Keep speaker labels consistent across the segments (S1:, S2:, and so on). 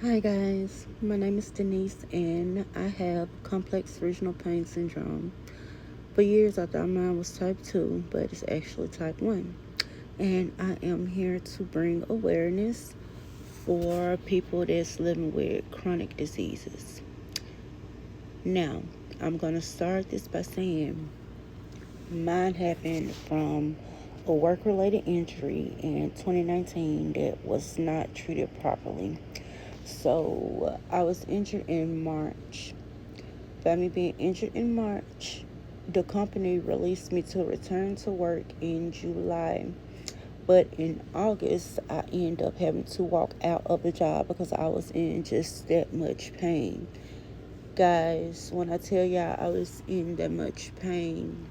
S1: Hi guys, my name is Denise and I have complex regional pain syndrome. For years I thought mine was type 2, but it's actually type 1. And I am here to bring awareness for people that's living with chronic diseases. Now, I'm going to start this by saying mine happened from a work related injury in 2019 that was not treated properly. So I was injured in March. By me being injured in March, the company released me to return to work in July. But in August, I ended up having to walk out of the job because I was in just that much pain. Guys, when I tell y'all I was in that much pain,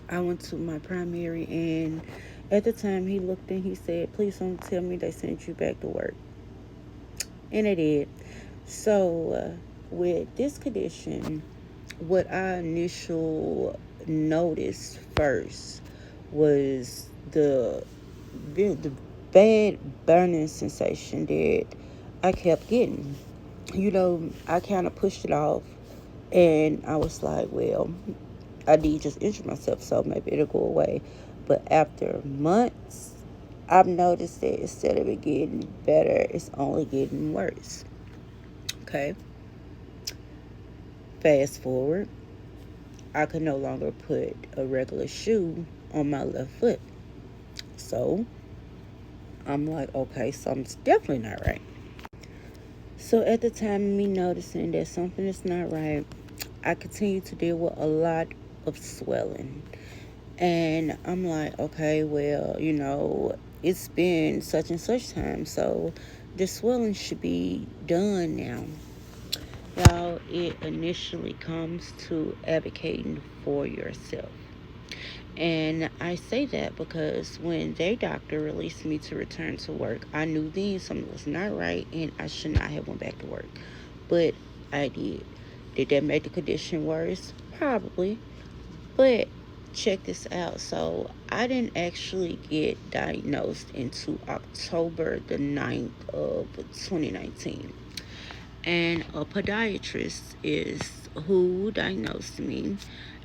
S1: I went to my primary, and at the time he looked and he said, "Please don't tell me they sent you back to work." And it did. So, with this condition, what I initial noticed first was the bad burning sensation that I kept getting. I kind of pushed it off, and I was like, well, I did just injure myself, so maybe it'll go away. But after months, I've noticed that instead of it getting better, it's only getting worse. Okay. Fast forward, I could no longer put a regular shoe on my left foot. So I'm like, okay, something's definitely not right. So at the time of me noticing that something is not right, I continued to deal with a lot of swelling. And I'm like, okay, well, it's been such and such time, so the swelling should be done now. Y'all, it initially comes to advocating for yourself. And I say that because when their doctor released me to return to work, I knew then something was not right and I should not have went back to work. But I did. Did that make the condition worse? Probably. But check this out. So I didn't actually get diagnosed until October the 9th of 2019. And a podiatrist is who diagnosed me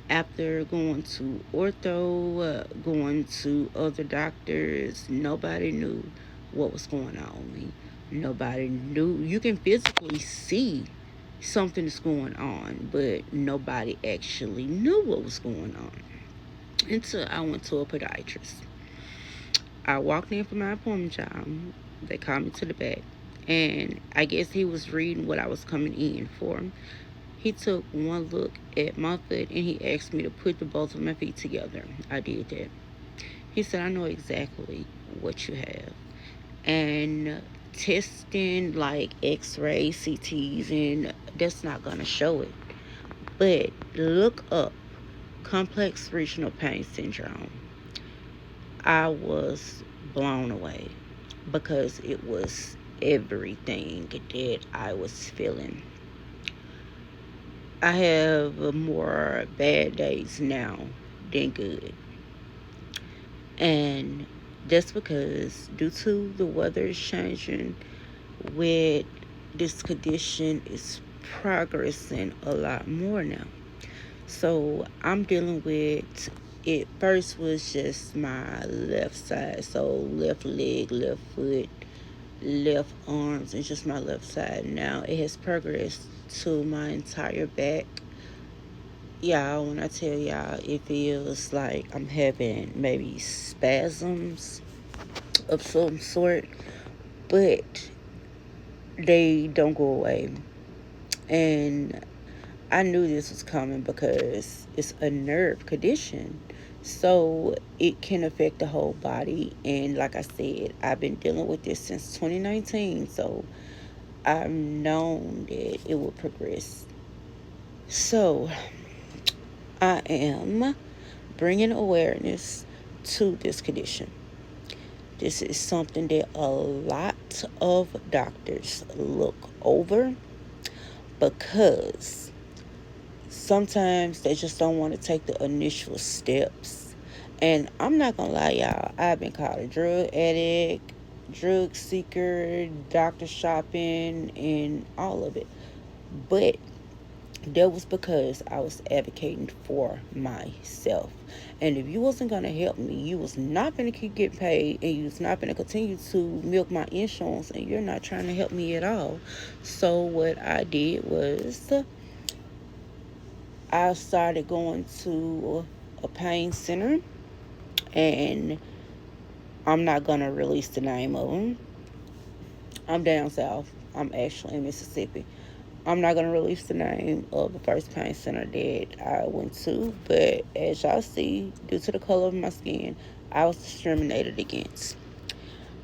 S1: after going to ortho, going to other doctors. Nobody knew what was going on with me. Nobody knew. You can physically see something is going on, but nobody actually knew what was going on until I went to a podiatrist. I walked in for my appointment time. They called me to the back, and I guess he was reading what I was coming in for. He took one look at my foot and he asked me to put the both of my feet together. I did that. He said, "I know exactly what you have." And testing like x-rays, CTs, and that's not going to show it. But look up complex regional pain syndrome. I was blown away because it was everything that I was feeling. I have more bad days now than good. And that's because due to the weather is changing, with this condition is progressing a lot more now. So I'm dealing with it. First was just my left side, so left leg, left foot, left arms, and just my left side. Now it has progressed to my entire back. Y'all, when I tell y'all, it feels like I'm having maybe spasms of some sort, but they don't go away. And I knew this was coming because it's a nerve condition. So it can affect the whole body. And like I said, I've been dealing with this since 2019. So I've known that it will progress. So I am bringing awareness to this condition. This is something that a lot of doctors look over because sometimes they just don't want to take the initial steps. And I'm not gonna lie, y'all, I've been called a drug addict. drug seeker, doctor shopping, and all of it. But that was because I was advocating for myself. And if you wasn't gonna help me, you was not gonna keep getting paid, and you was not gonna continue to milk my insurance, and you're not trying to help me at all. So what I did was I started going to a pain center, and I'm not gonna release the name of them. I'm down south. I'm actually in Mississippi. I'm not gonna release the name of the first pain center that I went to, but as y'all see, due to the color of my skin, I was discriminated against.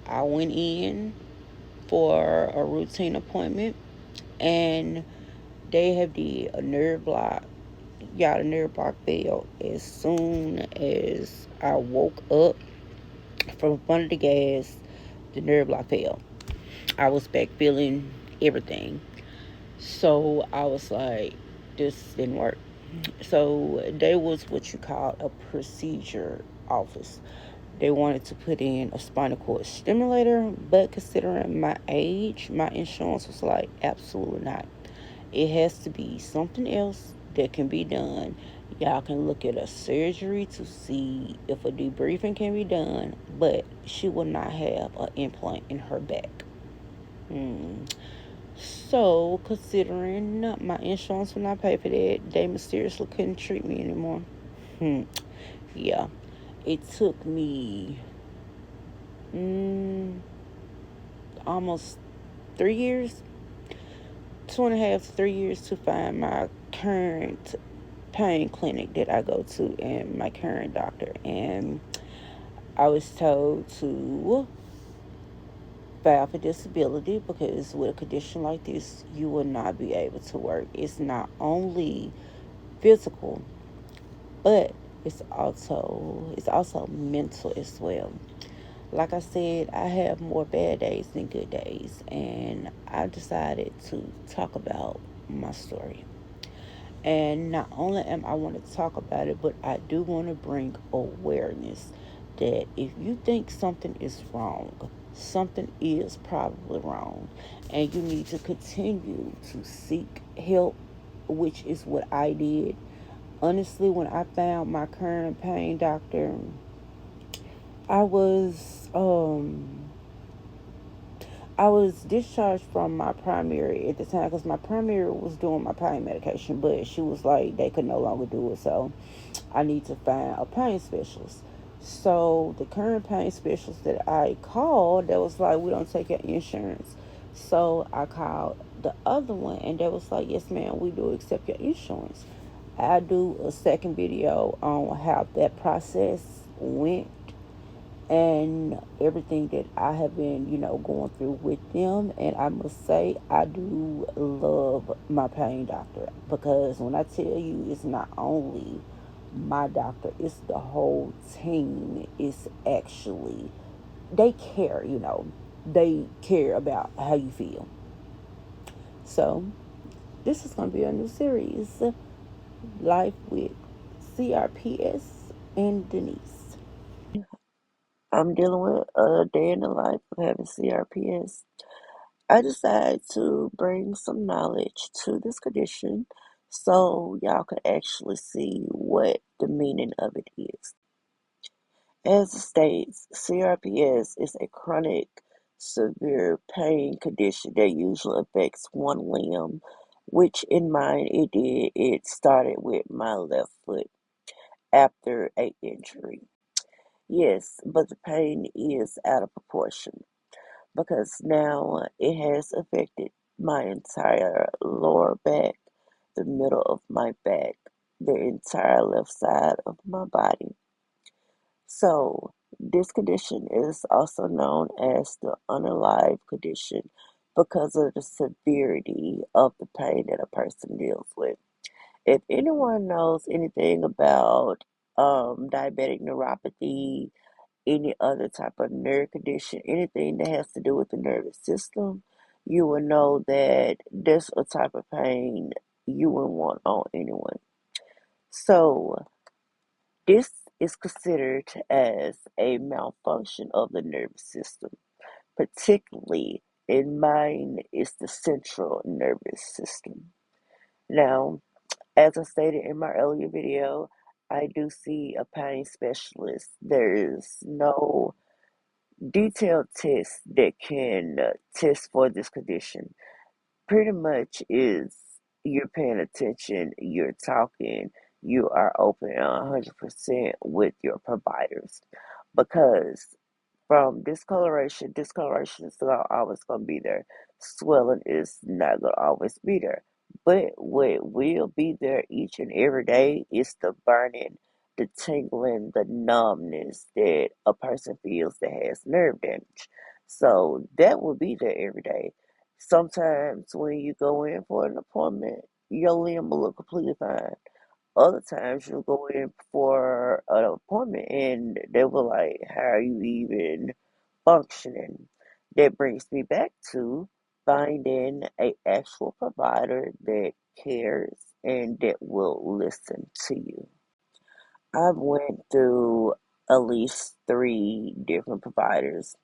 S1: I went in for a routine appointment, and they have did a nerve block. Got a nerve block failed as soon as I woke up from under the gas. The nerve block failed. I was back feeling everything. So I was like, this didn't work. So they was what you call a procedure office. They wanted to put in a spinal cord stimulator, but considering my age, my insurance was like, absolutely not. It has to be something else that can be done. Y'all can look at a surgery to see if a debriefing can be done, but she will not have an implant in her back. Hmm. So, considering my insurance will not pay for that, they mysteriously couldn't treat me anymore. Hmm. Yeah. It took me mm, almost 3 years, 2.5 to 3 years to find my current pain clinic that I go to and my current doctor. And I was told to file for disability because with a condition like this, you will not be able to work. It's not only physical, but it's also mental as well. Like I said, I have more bad days than good days, and I decided to talk about my story. And not only am I want to talk about it, but I do want to bring awareness that if you think something is wrong, something is probably wrong, and you need to continue to seek help, which is what I did. Honestly, when I found my current pain doctor, I was I was discharged from my primary at the time because my primary was doing my pain medication, but she was like they could no longer do it, so I need to find a pain specialist. So the current pain specialist that I called, that was like, we don't take your insurance. So I called the other one, and they was like, yes, ma'am, we do accept your insurance. I do a second video on how that process went and everything that I have been, going through with them. And I must say, I do love my pain doctor because when I tell you, it's not only my doctor, it's the whole team. It's actually, they care, they care about how you feel. So, this is going to be a new series, Life with CRPS and Denise. I'm dealing with a day in the life of having CRPS. I decided to bring some knowledge to this condition so y'all could actually see what the meaning of it is. As it states, CRPS is a chronic severe pain condition that usually affects one limb, which in mine it did. It started with my left foot after a injury. Yes, but the pain is out of proportion because now it has affected my entire lower back, the middle of my back, the entire left side of my body. So, this condition is also known as the unalive condition because of the severity of the pain that a person deals with. If anyone knows anything about diabetic neuropathy, any other type of nerve condition, anything that has to do with the nervous system, you will know that there's a type of pain you wouldn't want on anyone. So, this is considered as a malfunction of the nervous system,
S2: particularly in mine is the central nervous system. Now, as I stated in my earlier video, I do see a pain specialist. There is no detailed test that can test for this condition. Pretty much is you're paying attention, you're talking, you are open 100% with your providers. Because from discoloration is not always going to be there. Swelling is not going to always be there. But what will be there each and every day is the burning, the tingling, the numbness that a person feels that has nerve damage. So that will be there every day. Sometimes when you go in for an appointment, your limb will look completely fine. Other times you'll go in for an appointment and they were like, how are you even functioning? That brings me back to finding a actual provider that cares and that will listen to you. I've went through at least three different providers.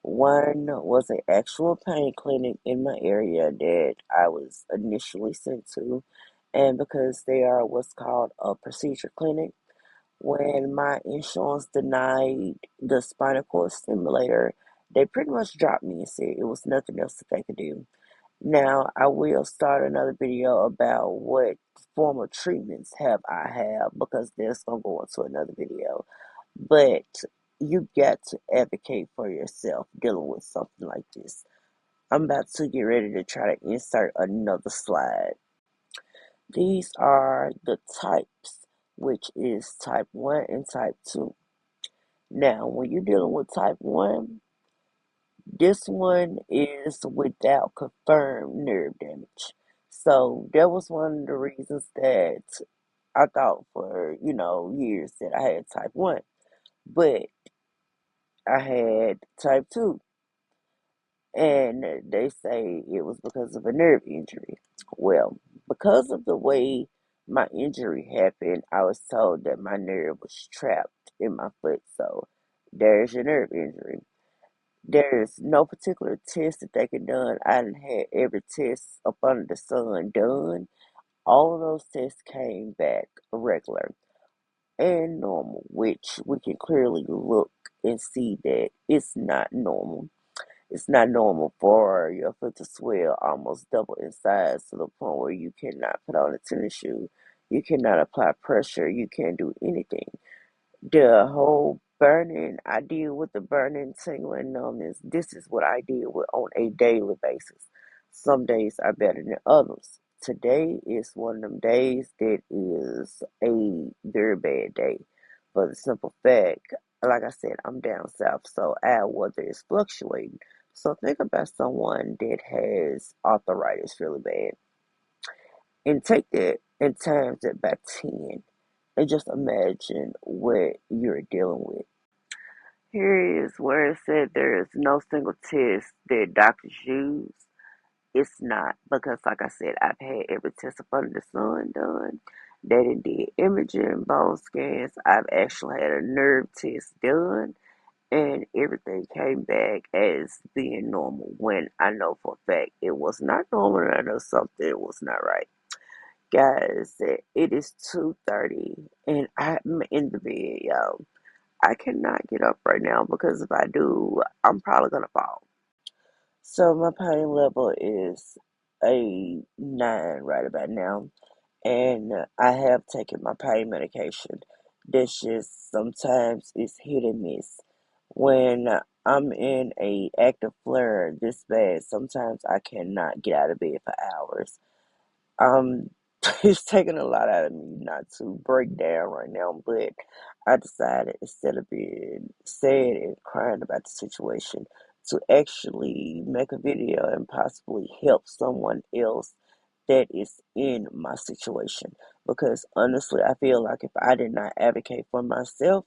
S2: One was an actual pain clinic in my area that I was initially sent to, and because they are what's called a procedure clinic, when my insurance denied the spinal cord stimulator, they pretty much dropped me and said it was nothing else that they could do. Now, I will start another video about what form of treatments have because that's gonna go into another video. But you got to advocate for yourself dealing with something like this. I'm about to get ready to try to insert another slide. These are the types, which is type 1 and type 2. Now, when you're dealing with type 1, this one is without confirmed nerve damage. So that was one of the reasons that I thought for, years that I had type 1. But I had type 2. And they say it was because of a nerve injury. Well, because of the way my injury happened, I was told that my nerve was trapped in my foot. So there's your nerve injury. There's no particular test that they can done. I done had every test up under the sun done. All of those tests came back regular and normal, which we can clearly look and see that it's not normal. It's not normal for your foot to swell almost double in size to the point where you cannot put on a tennis shoe. You cannot apply pressure. You can't do anything. The whole burning, I deal with the burning, tingling, numbness. This is what I deal with on a daily basis. Some days are better than others. Today is one of them days that is a very bad day. For the simple fact, like I said, I'm down south, so our weather is fluctuating. So think about someone that has arthritis really bad and take that and times it by 10 and just imagine what you're dealing with. Here is where it said there is no single test that doctors use. It's not because, like I said, I've had every test up under the sun done. They did imaging, bone scans. I've actually had a nerve test done, and everything came back as being normal. When I know for a fact it was not normal, and I know something was not right. Guys, it is 2:30 and I'm in the bed, y'all. I cannot get up right now because if I do, I'm probably gonna fall. So my pain level is a 9 right about now, and I have taken my pain medication. This just sometimes is hit and miss. When I'm in a active flare this bad, sometimes I cannot get out of bed for hours. Um, it's taking a lot out of me not to break down right now, but I decided instead of being sad and crying about the situation, to actually make a video and possibly help someone else that is in my situation. Because honestly, I feel like if I did not advocate for myself,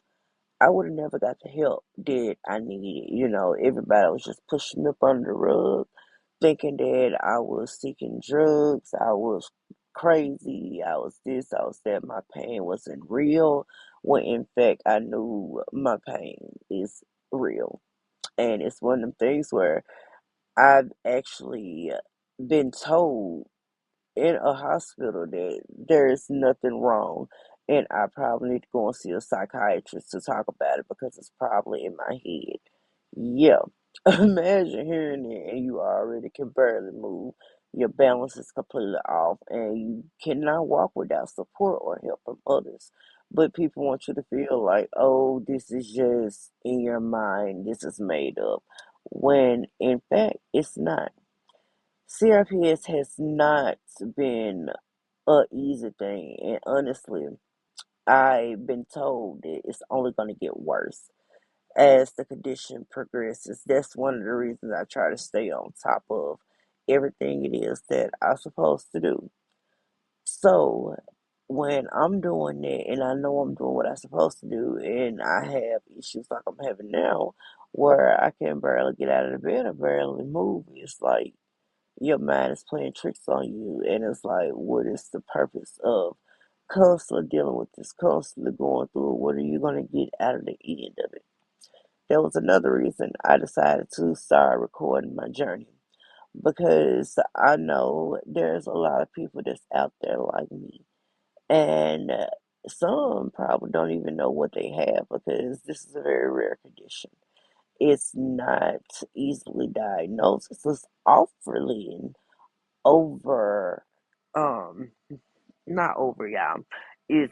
S2: I would have never got the help that I needed. Everybody was just pushing me up under the rug, thinking that I was seeking drugs, I was crazy, I was this, I was that, my pain wasn't real, when in fact I knew my pain is real. And it's one of them things where I've actually been told in a hospital that there's nothing wrong, and I probably need to go and see a psychiatrist to talk about it because it's probably in my head. Yeah. Imagine hearing it and you already can barely move. Your balance is completely off, and you cannot walk without support or help from others. But people want you to feel like, oh, this is just in your mind, this is made up. When in fact, it's not. CRPS has not been a easy thing, and honestly, I've been told that it's only going to get worse as the condition progresses. That's one of the reasons I try to stay on top of everything it is that I'm supposed to do. So when I'm doing that and I know I'm doing what I'm supposed to do, and I have issues like I'm having now where I can barely get out of the bed or barely move, it's like your mind is playing tricks on you, and it's like, what is the purpose of constantly dealing with this, constantly going through it? What are you going to get out of the end of it? That was another reason I decided to start recording my journey, because I know there's a lot of people that's out there like me, and some probably don't even know what they have because this is a very rare condition. It's not easily diagnosed. It's awfully over um not over, y'all, is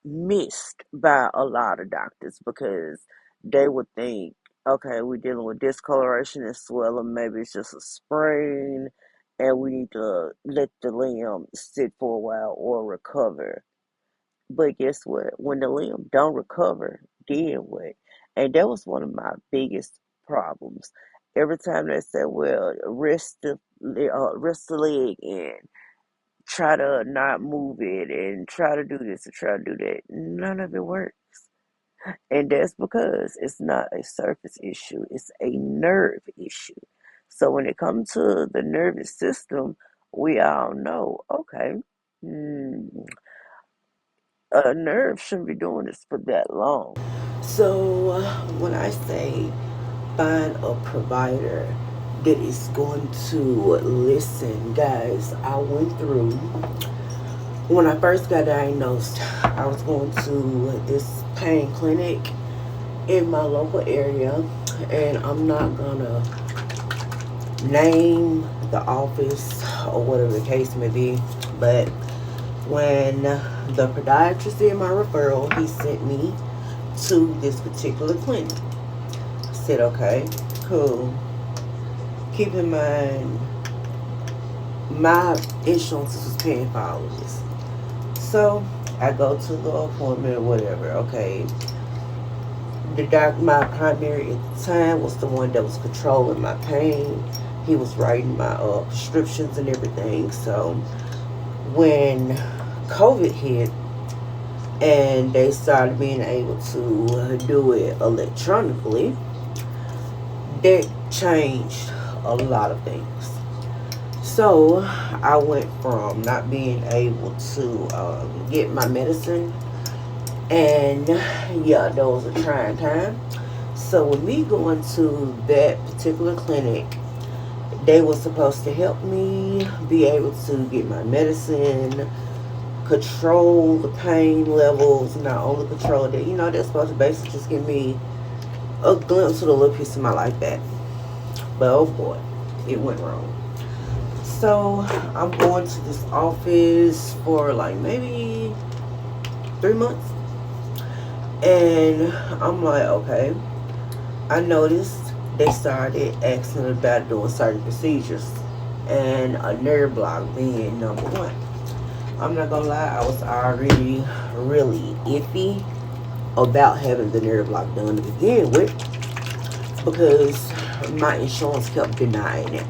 S2: missed by a lot of doctors because they would think, okay, we're dealing with discoloration and swelling, maybe it's just a sprain, and we need to let the limb sit for a while or recover. But guess what? When the limb don't recover, then what? And that was one of my biggest problems. Every time they said, well, rest the leg and try to not move it and try to do this and try to do that, none of it works. And that's because it's not a surface issue, it's a nerve issue. So when it comes to the nervous system, we all know, okay, hmm, a nerve shouldn't be doing this for that long.
S1: So, when I say find a provider that is going to listen, guys, I went through, when I first got diagnosed, I was going to this pain clinic in my local area, and I'm not gonna name the office or whatever the case may be, but when the podiatrist did my referral, he sent me to this particular clinic. I said, okay, cool. Keep in mind, my insurance was paying for all of this. So I go to the appointment or whatever. Okay, the doc, my primary at the time, was the one that was controlling my pain. He was writing my prescriptions and everything. So when COVID hit and they started being able to do it electronically, that changed a lot of things. So I went from not being able to get my medicine, and yeah, that was a trying time. So with me going to that particular clinic, they were supposed to help me be able to get my medicine, control the pain levels, not only control that, they're supposed to basically just give me a glimpse of a little piece of my life back. But oh boy, it went wrong. So I'm going to this office for like maybe 3 months. And I'm like, okay. I noticed they started asking about doing certain procedures, and a nerve block being number one. I'm not gonna lie, I was already really iffy about having the nerve block done to begin with because my insurance kept denying it.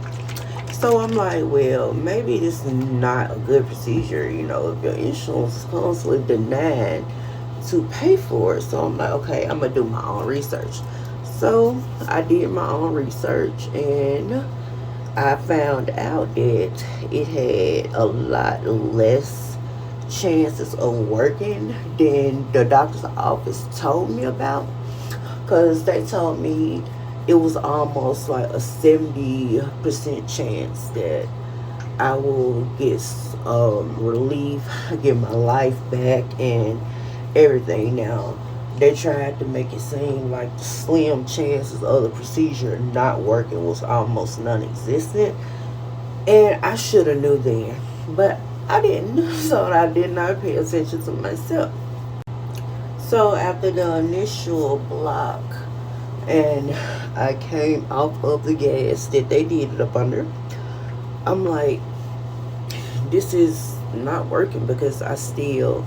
S1: So I'm like, well, maybe this is not a good procedure, if your insurance is constantly denying to pay for it. So I'm like, okay, I'm gonna do my own research. So I did my own research, and I found out that it had a lot less chances of working than the doctor's office told me about. Because they told me it was almost like a 70% chance that I will get relief, get my life back, and everything. Now, they tried to make it seem like the slim chances of the procedure not working was almost non-existent, and I should have knew then, but I didn't. So I did not pay attention to myself. So after the initial block, and I came off of the gas that they did it up under, I'm like, this is not working because I still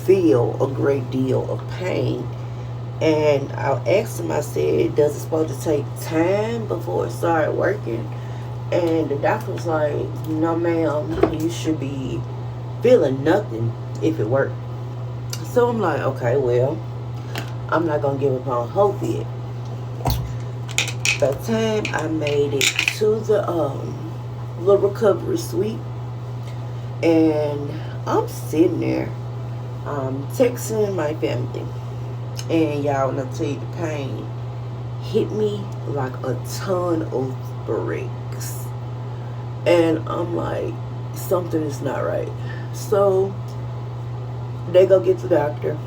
S1: feel a great deal of pain. And I asked him, I said, does it supposed to take time before it started working? And the doctor was like, no, ma'am, you should be feeling nothing if it worked. So I'm like, okay, well, I'm not going to give up on hope yet. By the time I made it to the little recovery suite, and I'm sitting there texting my family, and y'all, when I tell you, the pain hit me like a ton of bricks, and I'm like, something is not right. So they go get the doctor.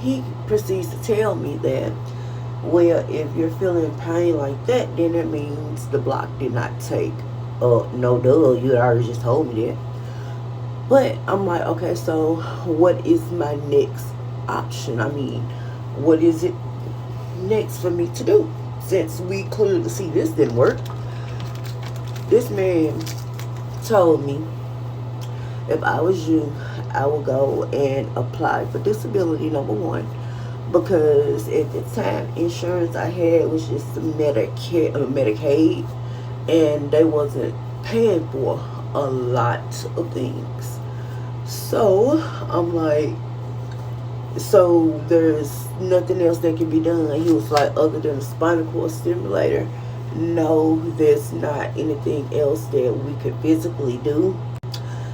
S1: He proceeds to tell me that, well, if you're feeling pain like that, then that means the block did not take. No, duh, you already just told me that. But I'm like, okay, so what is my next option? I mean, what is it next for me to do? Since we clearly see this didn't work. This man told me if I was you, I would go and apply for disability, number one, because at the time insurance I had was just Medicaid, and they wasn't paying for a lot of things. So I'm like, so there's nothing else that can be done. He was like, other than a spinal cord stimulator, no, there's not anything else that we could physically do.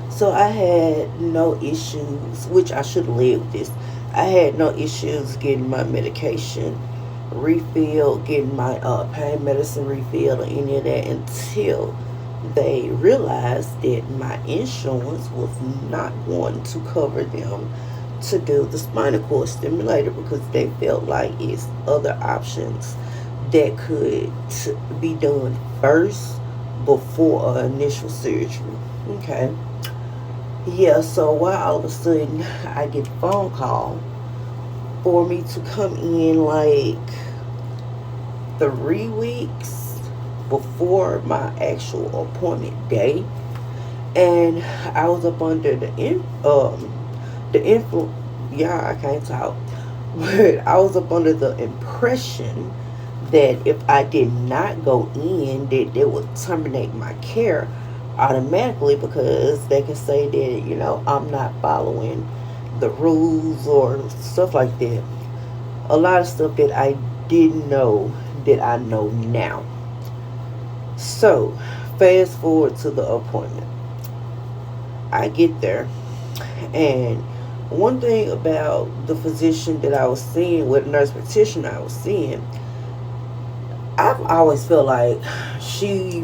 S1: So I had no issues, which I should have led with this. I had no issues getting my medication refilled, getting my pain medicine refilled, or any of that until they realized that my insurance was not going to cover them to do the spinal cord stimulator because they felt like it's other options that could be done first before initial surgery. Okay. Yeah, so why all of a sudden I get a phone call for me to come in like 3 weeks before my actual appointment day, and I was up under the influ yeah, I can't talk, but I was up under the impression that if I did not go in, that they would terminate my care automatically because they can say that, I'm not following the rules or stuff like that. A lot of stuff that I didn't know that I know now. So, fast forward to the appointment. I get there, and one thing about the physician that I was seeing, with nurse practitioner I was seeing, I've always felt like she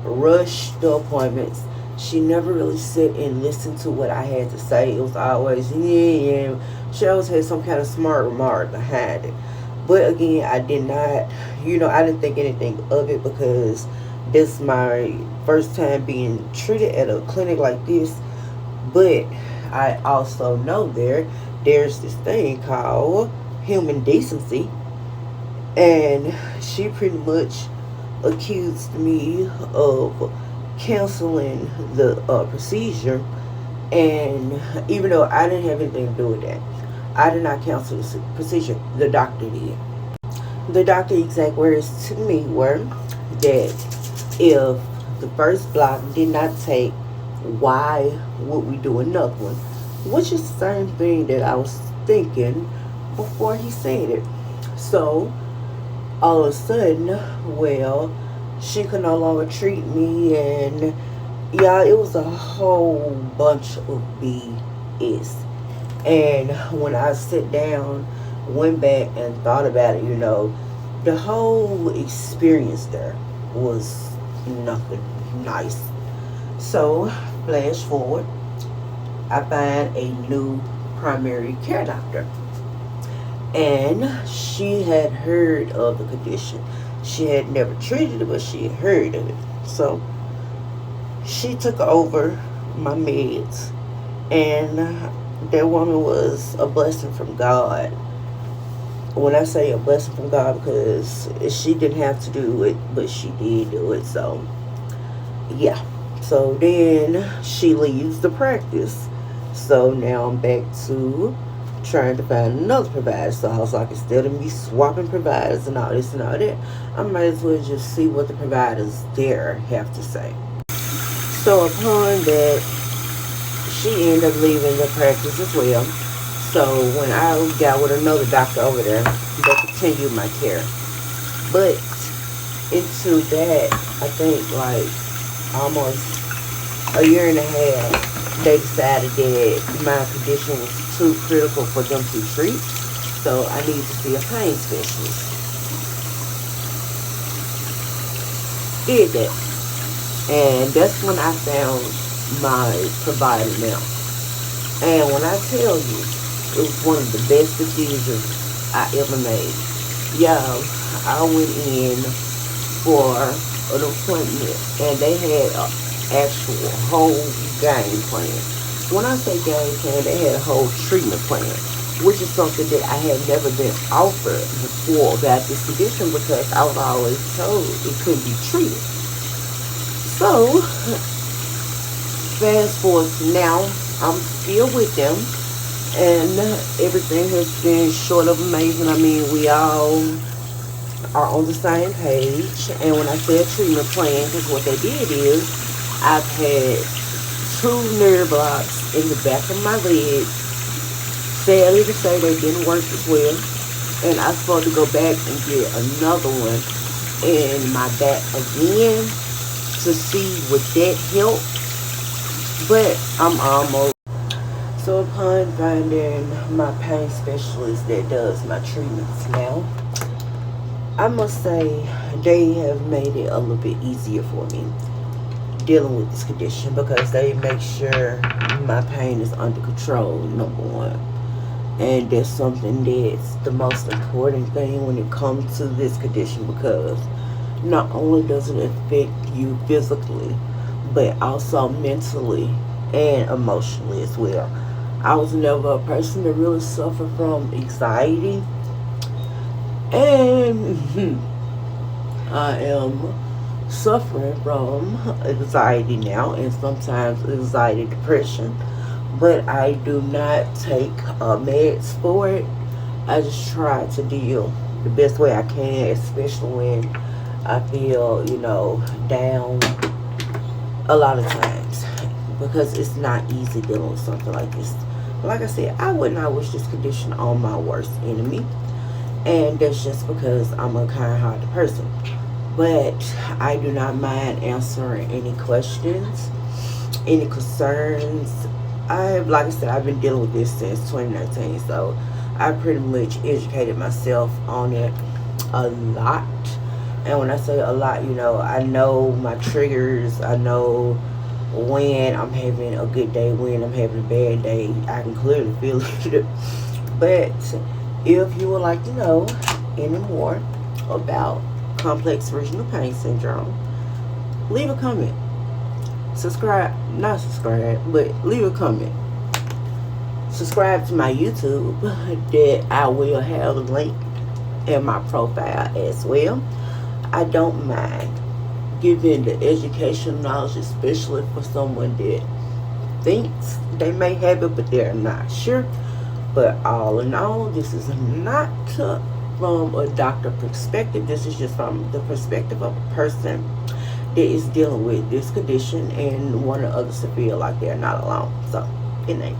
S1: rushed the appointments. She never really sit and listened to what I had to say. It was always, yeah. She always had some kind of smart remark behind it. But again, I did not, I didn't think anything of it because this is my first time being treated at a clinic like this. But I also know there's this thing called human decency, and she pretty much accused me of canceling the procedure. And even though I didn't have anything to do with that, I did not cancel the procedure. The doctor did. The doctor exact words to me were that if the first block did not take, why would we do another one? Which is the same thing that I was thinking before he said it. So all of a sudden, well, she could no longer treat me, and yeah, it was a whole bunch of BS. And when I sit down, went back and thought about it, The whole experience there was nothing nice. So, flash forward, I find a new primary care doctor, and she had heard of the condition. She had never treated it, but she had heard of it. So, she took over my meds, and that woman was a blessing from God. When I say a blessing from God, because she didn't have to do it, but she did do it. So, yeah. So then she leaves the practice. So now I'm back to trying to find another provider. So I was like, instead of me swapping providers and all this and all that, I might as well just see what the providers there have to say. So upon that, she ended up leaving the practice as well. So when I got with another doctor over there, they continued my care. But into that, I think like almost a year and a half, they decided that my condition was too critical for them to treat. So I needed to see a pain specialist. Did that. And that's when I found my provider now. And when I tell you, it was one of the best decisions I ever made. Y'all, I went in for an appointment and they had an actual whole game plan. When I say game plan, they had a whole treatment plan, which is something that I had never been offered before about this condition because I was always told it couldn't be treated. So, fast forward to now, I'm still with them, and everything has been short of amazing. I mean, we all are on the same page. And when I say a treatment plan, because what they did is I've had two nerve blocks in the back of my leg. Sadly to say, they didn't work as well. And I'm supposed to go back and get another one in my back again to see would that help. But I'm almost. So upon finding my pain specialist that does my treatments now, I must say they have made it a little bit easier for me dealing with this condition because they make sure my pain is under control, number one. And that's something that's the most important thing when it comes to this condition because not only does it affect you physically, but also mentally and emotionally as well. I was never a person that really suffered from anxiety, and I am suffering from anxiety now and sometimes anxiety depression, but I do not take meds for it. I just try to deal the best way I can, especially when I feel, down a lot of times because it's not easy dealing with something like this. Like I said, I would not wish this condition on my worst enemy, and that's just because I'm a kind-hearted person. But I do not mind answering any questions, any concerns. Like I said, I've been dealing with this since 2019, so I pretty much educated myself on it a lot. And when I say a lot, I know my triggers. I know when I'm having a good day, when I'm having a bad day. I can clearly feel it. But if you would like to know any more about complex regional pain syndrome, leave a comment. Subscribe, not subscribe, but leave a comment. Subscribe to my YouTube that I will have a link in my profile as well. I don't mind giving the educational knowledge, especially for someone that thinks they may have it, but they're not sure. But all in all, this is not from a doctor perspective. This is just from the perspective of a person that is dealing with this condition and wanting others to feel like they're not alone. So, good night.